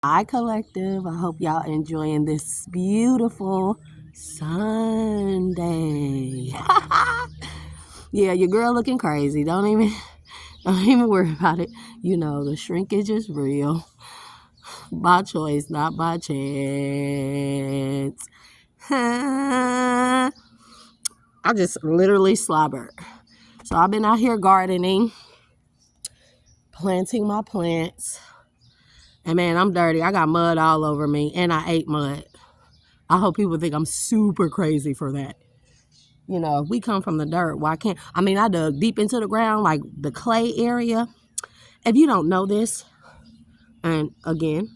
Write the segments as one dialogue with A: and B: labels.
A: Hi, collective. I hope y'all enjoying this beautiful Sunday. Yeah, your girl looking crazy. Don't even worry about it. You know, the shrinkage is real. By choice, not by chance. I just literally slobbered. So I've been out here gardening, planting my plants. And man, I'm dirty. I got mud all over me and I ate mud. I hope people think I'm super crazy for that. You know, if we come from the dirt, why can't I dug deep into the ground, like the clay area. If you don't know this, and again,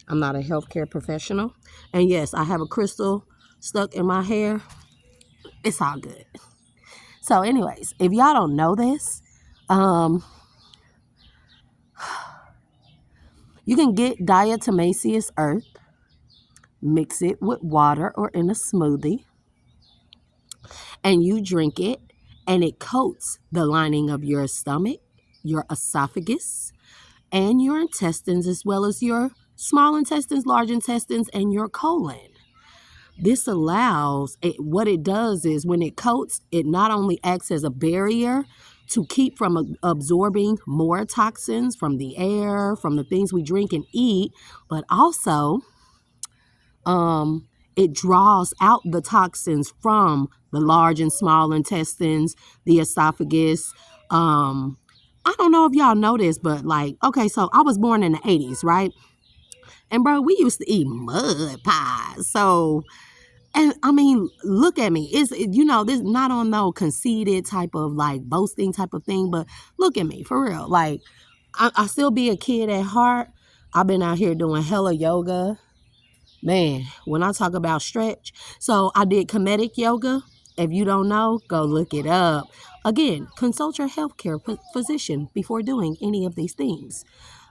A: I'm not a healthcare professional. And yes, I have a crystal stuck in my hair. It's all good. So, anyways, if y'all don't know this, you can get diatomaceous earth, mix it with water or in a smoothie, and you drink it, and it coats the lining of your stomach, your esophagus, and your intestines, as well as your small intestines, large intestines, and your colon. This allows, what it does is when it coats, it not only acts as a barrier to keep from absorbing more toxins from the air, from the things we drink and eat, but also it draws out the toxins from the large and small intestines, the esophagus. I don't know if y'all know this, but like, okay, so I was born in the 80s, right? And bro, we used to eat mud pies. So, and I mean, look at me. This not on no conceited type of like boasting type of thing, but look at me for real. Like, I still be a kid at heart. I've been out here doing hella yoga. Man, when I talk about stretch, so I did comedic yoga. If you don't know, go look it up. Again, consult your healthcare physician before doing any of these things.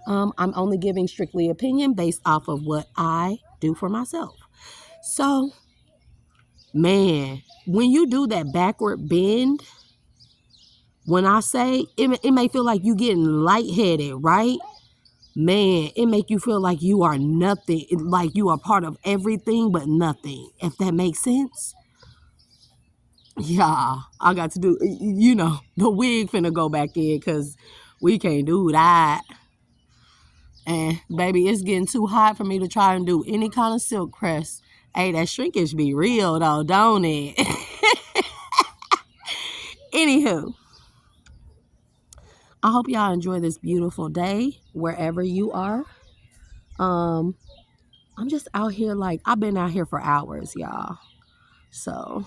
A: I'm only giving strictly opinion based off of what I do for myself. So, man, when you do that backward bend, when I say it may feel like you getting lightheaded, right? Man, it make you feel like you are nothing, like you are part of everything but nothing, if that makes sense. Yeah, I got to do, the wig finna go back in because we can't do that. And baby, it's getting too hot for me to try and do any kind of silk press. Hey, that shrinkage be real though, don't it? Anywho, I hope y'all enjoy this beautiful day wherever you are. Um, I'm just out here like I've been out here for hours, y'all. So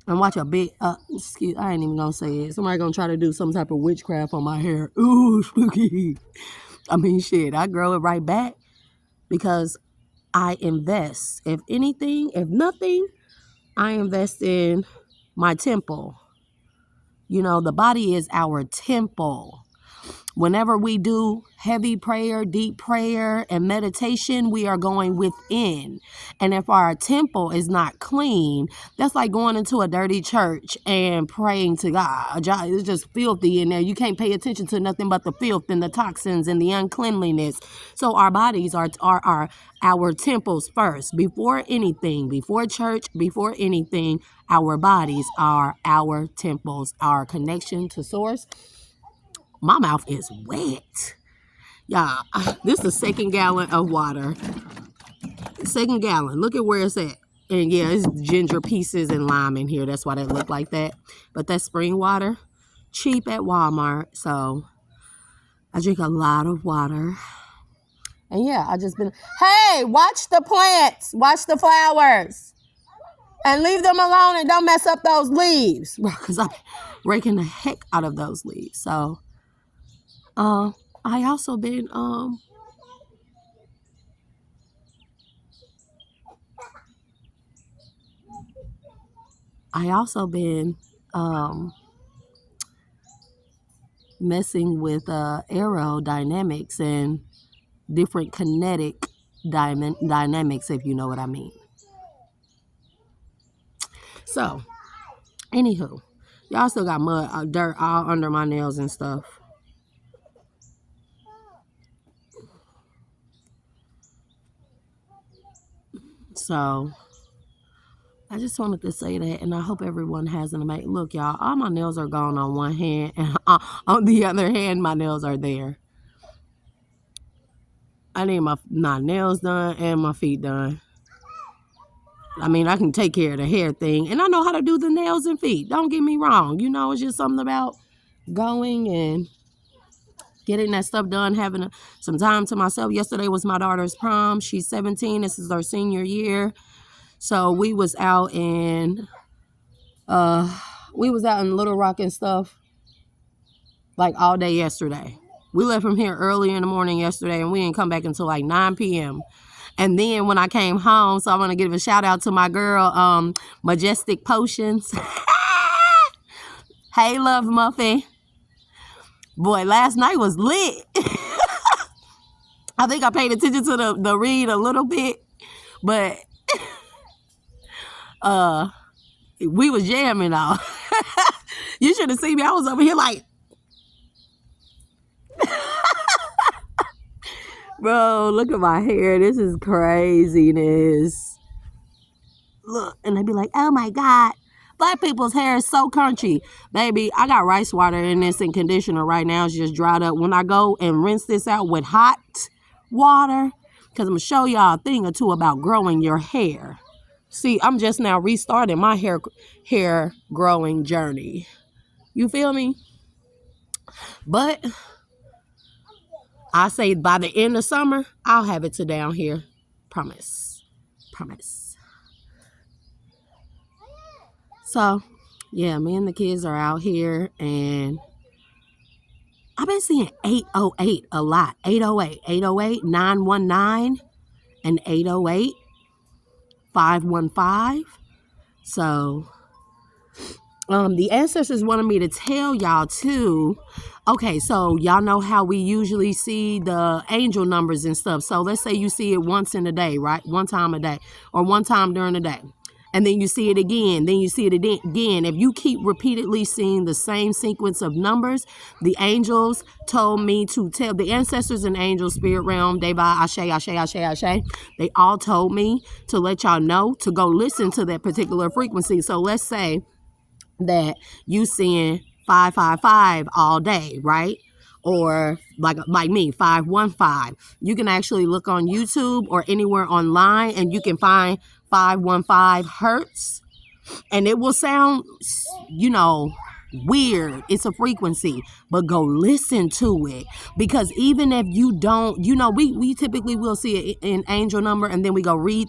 A: I'm watching a big excuse, I ain't even gonna say it. Somebody gonna try to do some type of witchcraft on my hair. Ooh, spooky. I mean shit, I grow it right back because I invest. If anything, if nothing, I invest in my temple. You know, the body is our temple. Whenever we do heavy prayer, deep prayer, and meditation, we are going within. And if our temple is not clean, that's like going into a dirty church and praying to God. It's just filthy in there. You can't pay attention to nothing but the filth and the toxins and the uncleanliness. So our bodies are our temples first. Before anything, before church, before anything, our bodies are our temples, our connection to source. My mouth is wet. Y'all, this is the second gallon of water. Second gallon. Look at where it's at. And yeah, it's ginger pieces and lime in here. That's why that look like that. But that's spring water. Cheap at Walmart. So I drink a lot of water. And yeah, I just been, hey, watch the plants. Watch the flowers. And leave them alone and don't mess up those leaves. Because I'm raking the heck out of those leaves. So I also been messing with aerodynamics and different kinetic dynamics, if you know what I mean. So, anywho, y'all still got mud, dirt all under my nails and stuff. So I just wanted to say that, and I hope everyone has an amazing look, y'all. All my nails are gone on one hand, and on the other hand, my nails are there. I need my nails done and my feet done. I mean, I can take care of the hair thing, and I know how to do the nails and feet. Don't get me wrong. You know, it's just something about going and getting that stuff done, having some time to myself. Yesterday was my daughter's prom. She's 17. This is her senior year. So we was out in Little Rock and stuff like all day yesterday. We left from here early in the morning yesterday, and we didn't come back until like 9 p.m. And then when I came home, so I want to give a shout out to my girl, Majestic Potions. Hey, Love Muffin. Boy, last night was lit. I think I paid attention to the read a little bit, but we was jamming though. You should have seen me. I was over here like, bro, look at my hair. This is craziness. Look, and they be like, oh my God, black people's hair is so crunchy. Baby, I got rice water in this and conditioner right now. It's just dried up. When I go and rinse this out with hot water, because I'm going to show y'all a thing or two about growing your hair. See, I'm just now restarting my hair growing journey. You feel me? But I say by the end of summer, I'll have it to down here. Promise. Promise. So, yeah, me and the kids are out here, and I've been seeing 808 a lot. 808, 808, 919, and 808, 515. So, the ancestors wanted me to tell y'all too. Okay, so y'all know how we usually see the angel numbers and stuff. So let's say you see it once in a day, right? One time a day, or one time during the day. And then you see it again, then you see it again. If you keep repeatedly seeing the same sequence of numbers, the angels told me to tell, the ancestors and angels, spirit realm, Deva, Ashe, Ashe, Ashe, Ashe, they all told me to let y'all know to go listen to that particular frequency. So let's say that you seeing 555 all day, right? Or like me, 515. You can actually look on YouTube or anywhere online, and you can find 515 hertz, and it will sound, weird. It's a frequency, but go listen to it, because even if you don't, we typically will see an angel number, and then we go read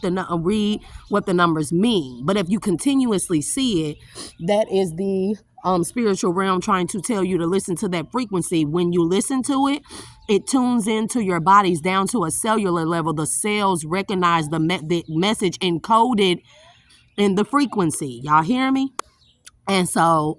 A: what the numbers mean. But if you continuously see it, that is the spiritual realm trying to tell you to listen to that frequency. When you listen to it, it tunes into your bodies down to a cellular level. The cells recognize the message encoded in the frequency. Y'all hear me? And so,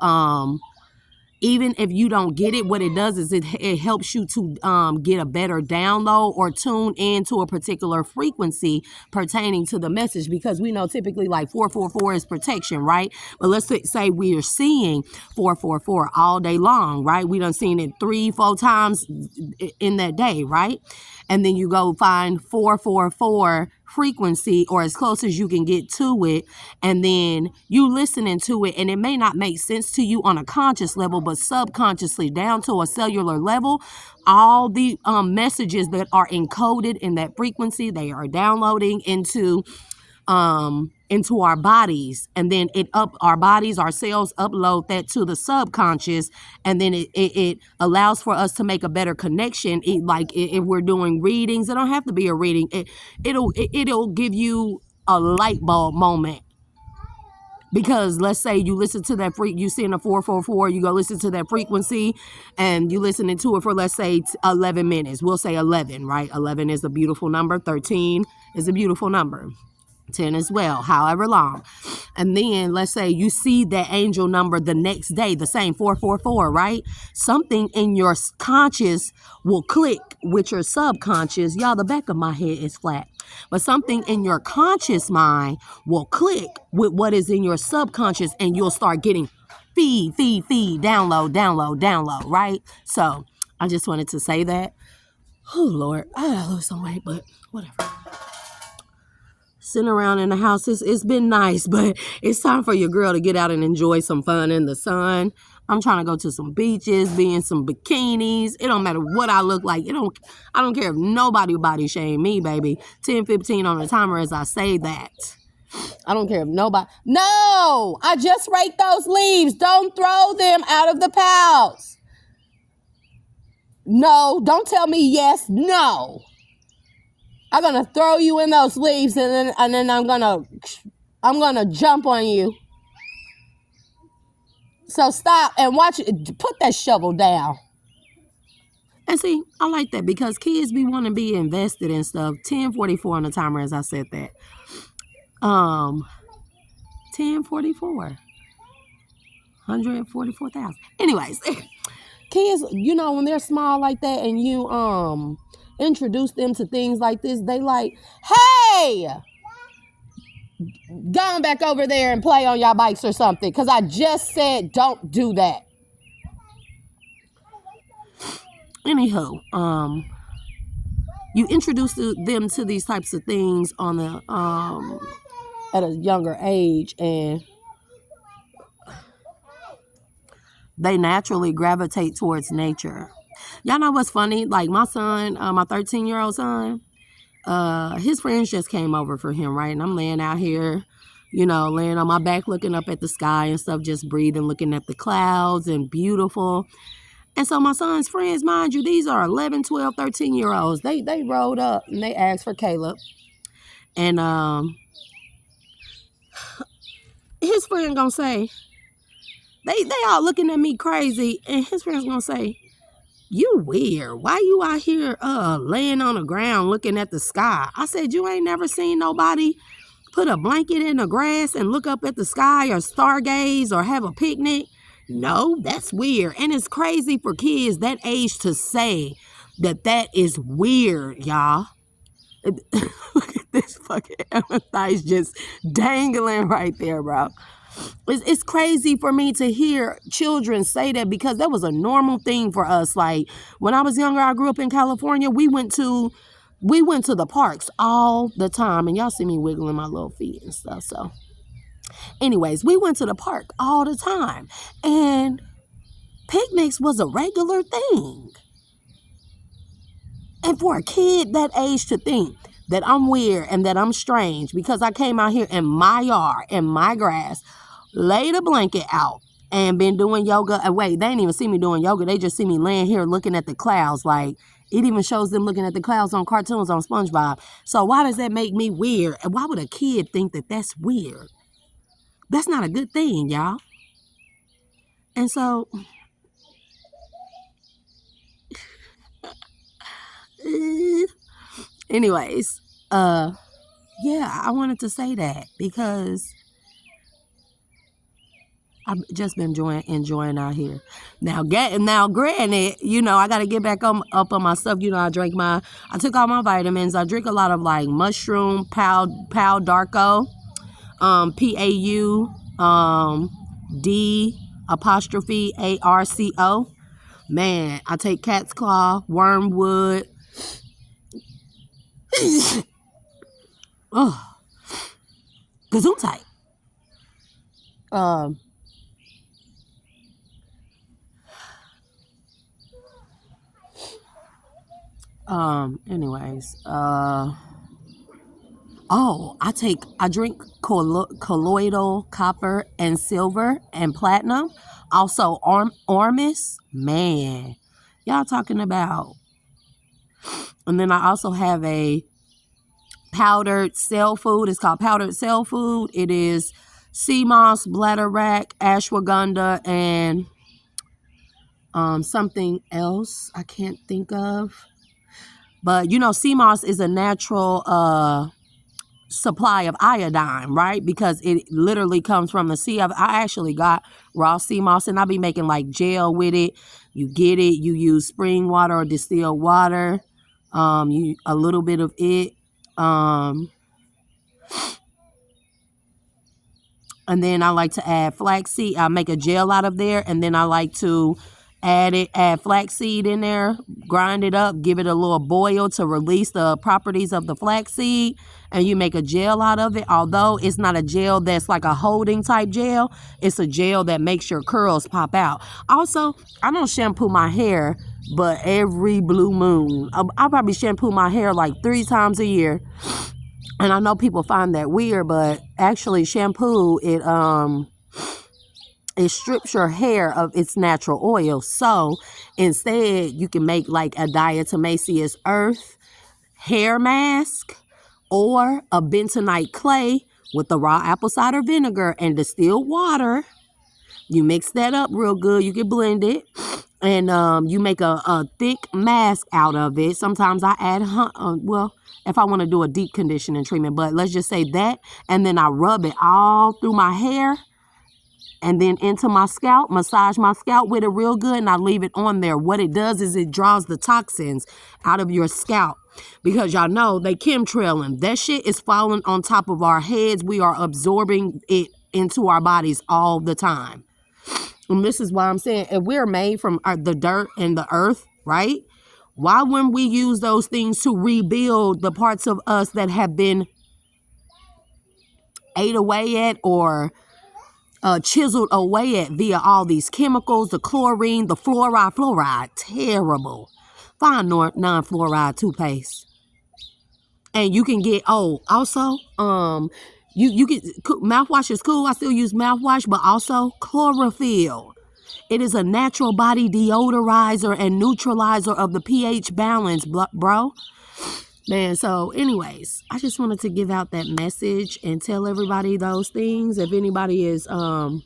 A: even if you don't get it, what it does is it helps you to get a better download or tune into a particular frequency pertaining to the message, because we know typically like 444 is protection, right? But let's say we are seeing 444 all day long, right? We done seen it 3-4 times in that day, right? And then you go find 444 frequency, or as close as you can get to it, and then you listening to it, and it may not make sense to you on a conscious level, but subconsciously down to a cellular level, all the messages that are encoded in that frequency, they are downloading into our bodies, and then our cells upload that to the subconscious, and then it allows for us to make a better connection. If we're doing readings, it don't have to be a reading. It'll give you a light bulb moment. Because let's say you listen to that you see in a 444, you go listen to that frequency, and you listening to it for, let's say, 11 minutes. We'll say 11, right? 11 is a beautiful number. 13 is a beautiful number. 10 as well, however long. And then let's say you see that angel number the next day, the same 444, right? Something in your conscious will click with your subconscious. Y'all, the back of my head is flat. But something in your conscious mind will click with what is in your subconscious, and you'll start getting feed, download, right? So I just wanted to say that. Oh, Lord, I gotta lose some weight, but whatever. sitting around in the house. It's been nice, but it's time for your girl to get out and enjoy some fun in the sun. I'm trying to go to some beaches, be in some bikinis. It don't matter what I look like. I don't care if nobody body shame me, baby. 10:15 on the timer as I say that. I don't care if nobody. No! I just raked those leaves. Don't throw them out of the pouch. No, don't tell me yes. No. I'm gonna throw you in those leaves, and then I'm gonna jump on you. So stop and watch it. Put that shovel down. And see, I like that because kids be wanting to be invested in stuff. 10:44 on the timer as I said that. 10:44. 144,000. Anyways, kids, when they're small like that and you introduce them to things like this, they like, hey, go on back over there and play on your bikes or something, because I just said don't do that. Anywho, you introduce them to these types of things on the at a younger age, and they naturally gravitate towards nature. Y'all know what's funny? Like my son, my 13-year-old son, his friends just came over for him, right? And I'm laying out here, laying on my back, looking up at the sky and stuff, just breathing, looking at the clouds and beautiful. And so my son's friends, mind you, these are 11, 12, 13-year-olds. They rolled up and they asked for Caleb. And his friend gonna say, they all looking at me crazy, and his friend's gonna say, you weird. Why you out here laying on the ground looking at the sky? I said, you ain't never seen nobody put a blanket in the grass and look up at the sky or stargaze or have a picnic? No, that's weird. And it's crazy for kids that age to say that is weird, y'all. Look at this fucking empathize just dangling right there, bro. It's crazy for me to hear children say that, because that was a normal thing for us. Like when I was younger, I grew up in California. We went to the parks all the time, and y'all see me wiggling my little feet and stuff. So anyways, we went to the park all the time, and picnics was a regular thing. And for a kid that age to think that I'm weird and that I'm strange because I came out here in my yard, in my grass, laid a blanket out and been doing yoga. And wait, they didn't even see me doing yoga. They just see me laying here looking at the clouds. Like, it even shows them looking at the clouds on cartoons on SpongeBob. So why does that make me weird? And why would a kid think that that's weird? That's not a good thing, y'all. And so, anyways, yeah, I wanted to say that because I've just been enjoying out here. Now, granted, I got to get back up on my stuff. I took all my vitamins. I drink a lot of like mushroom, Pau Darko, PAU, D''ARCO. Man, I take cat's claw, wormwood. Oh, gesundheit. Anyways, I drink colloidal copper and silver and platinum. Also, Ormus, man, y'all talking about. And then I also have a powdered cell food. It's called powdered cell food. It is sea moss, bladderwrack, ashwagandha, and something else I can't think of. But sea moss is a natural supply of iodine, right? Because it literally comes from the sea. I actually got raw sea moss, and I'll be making like gel with it. You get it, you use spring water or distilled water, a little bit of it, and then I like to add flaxseed. I make a gel out of there, and then I like to add flaxseed in there, grind it up, give it a little boil to release the properties of the flaxseed, and you make a gel out of it. Although it's not a gel that's like a holding type gel, it's a gel that makes your curls pop out. Also, I don't shampoo my hair, but every blue moon. I probably shampoo my hair like 3 times a year. And I know people find that weird, but actually shampoo, it strips your hair of its natural oil. So instead, you can make like a diatomaceous earth hair mask or a bentonite clay with the raw apple cider vinegar and distilled water. You mix that up real good. You can blend it. And you make a thick mask out of it. Sometimes I add, if I want to do a deep conditioning treatment, but let's just say that. And then I rub it all through my hair and then into my scalp, massage my scalp with it real good, and I leave it on there. What it does is it draws the toxins out of your scalp, because y'all know they chemtrailing. That shit is falling on top of our heads. We are absorbing it into our bodies all the time. And this is why I'm saying, if we're made from the dirt and the earth, right? Why wouldn't we use those things to rebuild the parts of us that have been ate away at or chiseled away at via all these chemicals, the chlorine, the fluoride, terrible. Find non-fluoride toothpaste. And you can get, also, you get, mouthwash is cool. I still use mouthwash, but also chlorophyll. It is a natural body deodorizer and neutralizer of the pH balance, bro. Man, so anyways, I just wanted to give out that message and tell everybody those things. If anybody is also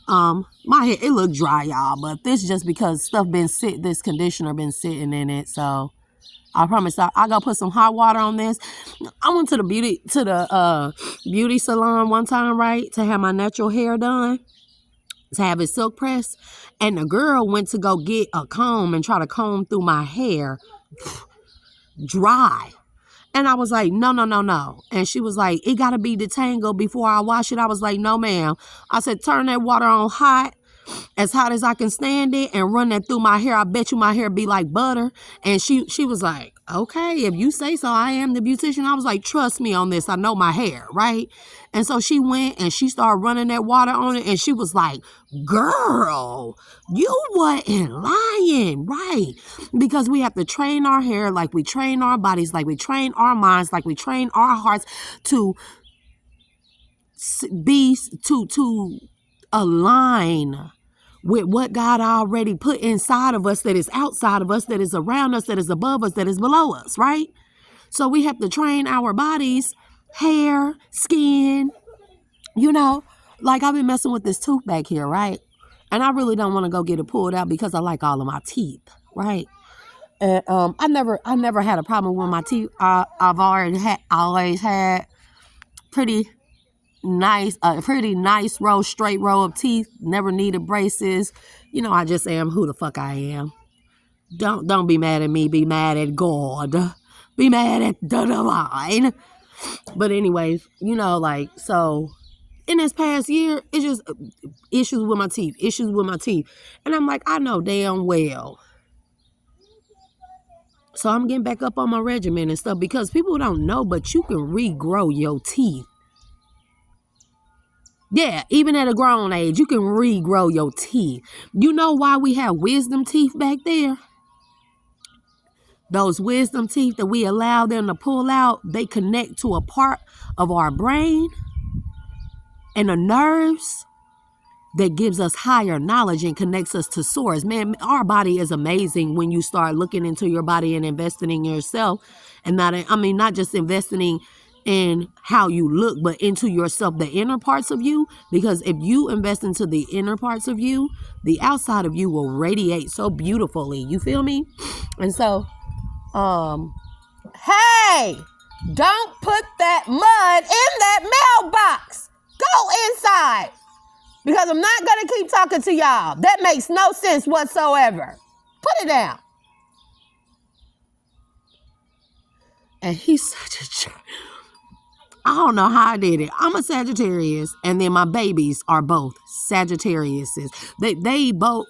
A: my hair, it look dry, y'all, but this just because this conditioner been sitting in it. So I promise I gotta put some hot water on this. I went to the beauty salon one time, right, to have my natural hair done, to have it silk pressed, and the girl went to go get a comb and try to comb through my hair. Dry. And I was like, no. And she was like, it gotta be detangled before I wash it. I was like, no, ma'am. I said, turn that water on hot as I can stand it, and run that through my hair. I bet you my hair be like butter. And she was like, okay, if you say so. I am the beautician. I was like, trust me on this. I know my hair, right? And so she went and she started running that water on it, and she was like, girl, you wasn't lying, right? Because we have to train our hair like we train our bodies, like we train our minds, like we train our hearts to align with what God already put inside of us, that is outside of us, that is around us, that is above us, that is below us, right? So we have to train our bodies, hair, skin, like I've been messing with this tooth back here, right? And I really don't want to go get it pulled out because I like all of my teeth, right? And I never had a problem with my teeth. I've always had pretty nice straight row of teeth. Never needed braces. I just am who the fuck I am. Don't be mad at me. Be mad at God. Be mad at the divine. But anyways, so in this past year, it's just issues with my teeth. And I'm like, I know damn well. So I'm getting back up on my regimen and stuff, because people don't know, but you can regrow your teeth. Yeah, even at a grown age, you can regrow your teeth. You know why we have wisdom teeth back there? Those wisdom teeth that we allow them to pull out, they connect to a part of our brain and the nerves that gives us higher knowledge and connects us to source. Man, our body is amazing when you start looking into your body and investing in yourself. And not just investing in how you look, but into yourself, the inner parts of you. Because if you invest into the inner parts of you, the outside of you will radiate so beautifully. You feel me? And so, hey, don't put that mud in that mailbox. Go inside. Because I'm not going to keep talking to y'all. That makes no sense whatsoever. Put it down. And he's such a jerk. I don't know how I did it. I'm a Sagittarius, and then my babies are both Sagittariuses. They both,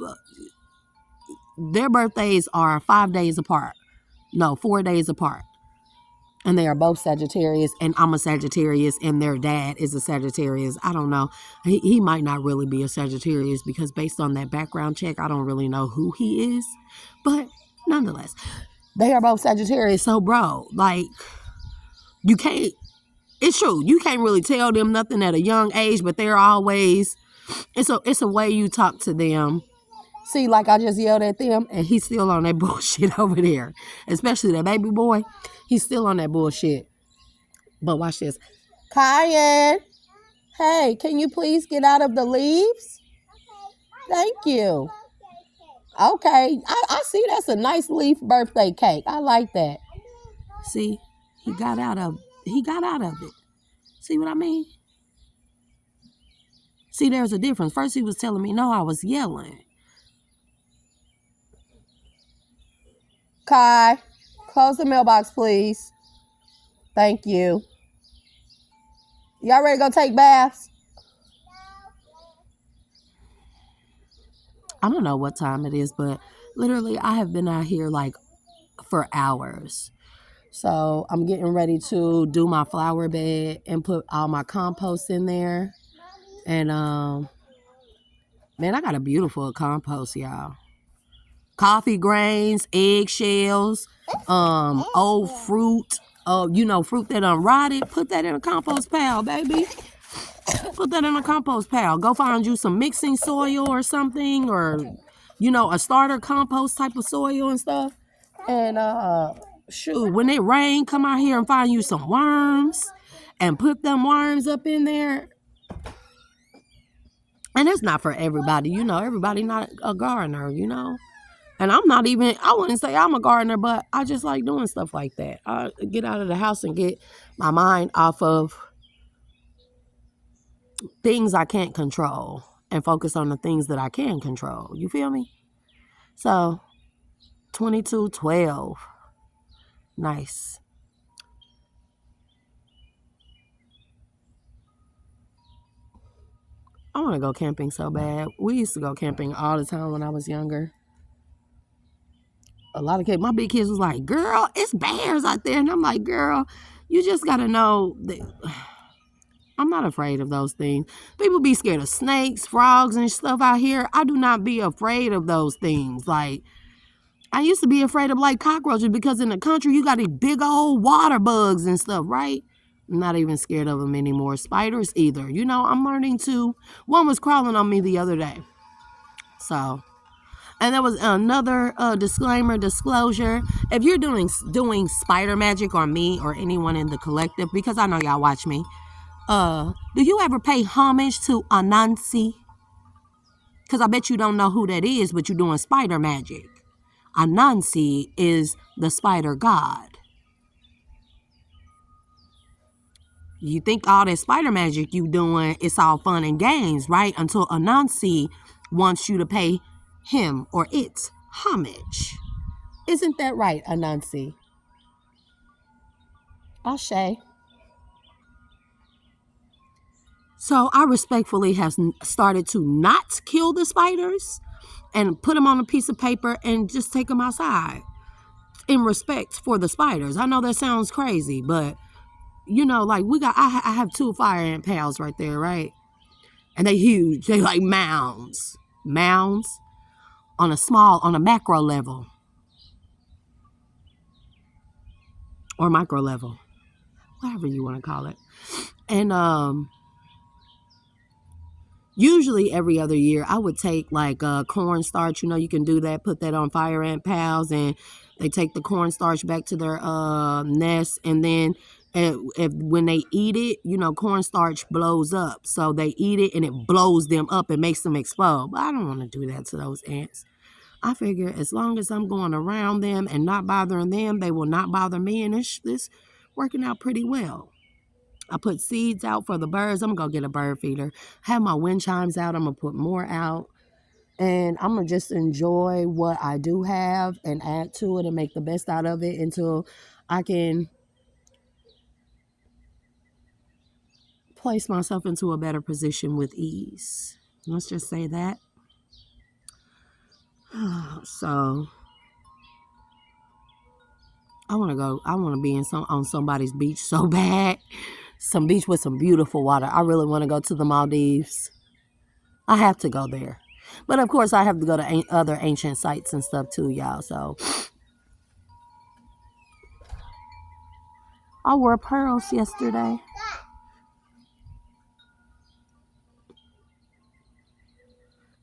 A: their birthdays are 5 days apart. No, 4 days apart. And they are both Sagittarius, and I'm a Sagittarius, and their dad is a Sagittarius. I don't know. He might not really be a Sagittarius because based on that background check, I don't really know who he is. But nonetheless, they are both Sagittarius. So, bro, like, you can't, it's true. You can't really tell them nothing at a young age, but they're always, it's a way you talk to them. See, like I just yelled at them, and he's still on that bullshit over there. Especially that baby boy. He's still on that bullshit. But watch this. Kyan, hey, can you please get out of the leaves? Thank you. Okay, I see that's a nice leaf birthday cake. I like that. See, he got out of it. See what I mean? See, there's a difference. First he was telling me no, I was yelling. Kai, close the mailbox, please. Thank you. Y'all ready to go take baths? I don't know what time it is, but literally I have been out here like for hours. So I'm getting ready to do my flower bed and put all my compost in there. And man, I got a beautiful compost, y'all. Coffee grains, eggshells, old fruit, fruit that unrotted. Put that in a compost pile, baby. Put that in a compost pile. Go find you some mixing soil or something, or a starter compost type of soil and stuff. And shoot, when it rain, come out here and find you some worms and put them worms up in there. And it's not for everybody, everybody not a gardener, And I'm not even, I wouldn't say I'm a gardener, but I just like doing stuff like that. I get out of the house and get my mind off of things I can't control and focus on the things that I can control. You feel me? So, 2212. Nice. I want to go camping so bad. We used to go camping all the time when I was younger. A lot of kids, my big kids was like, girl, it's bears out there. And I'm like, girl, you just got to know that I'm not afraid of those things. People be scared of snakes, frogs, and stuff out here. I do not be afraid of those things. Like, I used to be afraid of like cockroaches because in the country, you got these big old water bugs and stuff, right? I'm not even scared of them anymore. Spiders either. I'm learning to. One was crawling on me the other day. So, and there was another disclosure. If you're doing spider magic on me or anyone in the collective, because I know y'all watch me, do you ever pay homage to Anansi? Because I bet you don't know who that is, but you're doing spider magic. Anansi is the spider god. You think all that spider magic you doing, it's all fun and games, right? Until Anansi wants you to pay him or it homage. Isn't that right, Anansi? Ashe. So I respectfully have started to not kill the spiders and put them on a piece of paper and just take them outside in respect for the spiders. I know that sounds crazy, but like I have 2 fire ant pals right there, right? And they huge. They like mounds on a macro level or micro level, whatever you want to call it. And usually every other year I would take like cornstarch. You can do that, put that on fire ant pals, and they take the cornstarch back to their nest, and then when they eat it, cornstarch blows up. So they eat it and it blows them up and makes them explode. But I don't want to do that to those ants. I figure as long as I'm going around them and not bothering them, they will not bother me. And it's working out pretty well. I put seeds out for the birds. I'm going to go get a bird feeder. Have my wind chimes out. I'm going to put more out. And I'm going to just enjoy what I do have and add to it and make the best out of it until I can place myself into a better position with ease. Let's just say that. So I want to be on somebody's beach so bad. Some beach with some beautiful water. I really want to go to the Maldives. I have to go there. But of course, I have to go to other ancient sites and stuff too, y'all. So I wore pearls yesterday.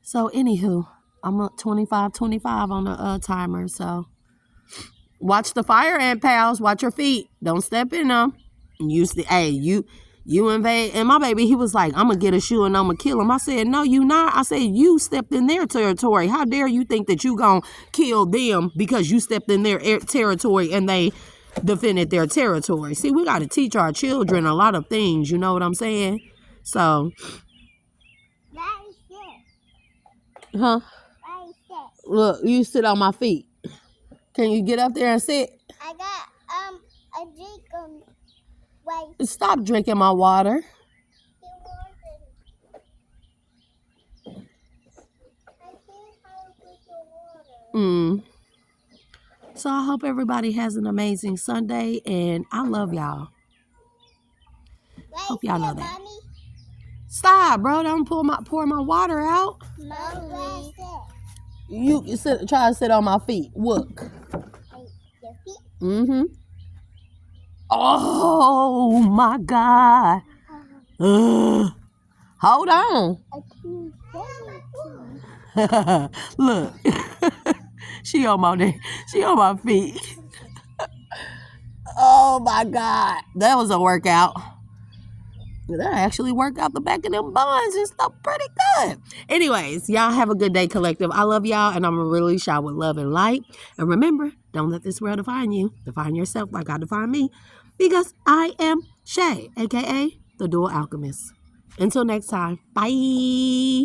A: So anywho, I'm up 25 on the timer. So watch the fire ant, pals. Watch your feet. Don't step in them. You invade. And my baby, he was like, I'm going to get a shoe and I'm going to kill him. I said, no, you not. I said, you stepped in their territory. How dare you think that you going to kill them because you stepped in their territory and they defended their territory. See, we got to teach our children a lot of things. You know what I'm saying? So. Huh? Look, you sit on my feet. Can you get up there and sit?
B: I got a drink. Wait.
A: Stop drinking my water. So I hope everybody has an amazing Sunday, and I love y'all. Hope y'all know that.
B: Mommy?
A: Stop, bro! Don't pour my water out.
B: Mommy.
A: You try to sit on my feet. Look.
B: Your feet?
A: Mm-hmm. Oh my God. Hold on. Look. She on my feet. Oh my God. That was a workout. That actually worked out the back of them buns and stuff pretty good. Anyways, y'all have a good day, collective. I love y'all, and I'm going to release y'all with love and light. And remember, don't let this world define you. Define yourself like God defined me. Because I am Shay, a.k.a. the Dual Alchemist. Until next time, bye.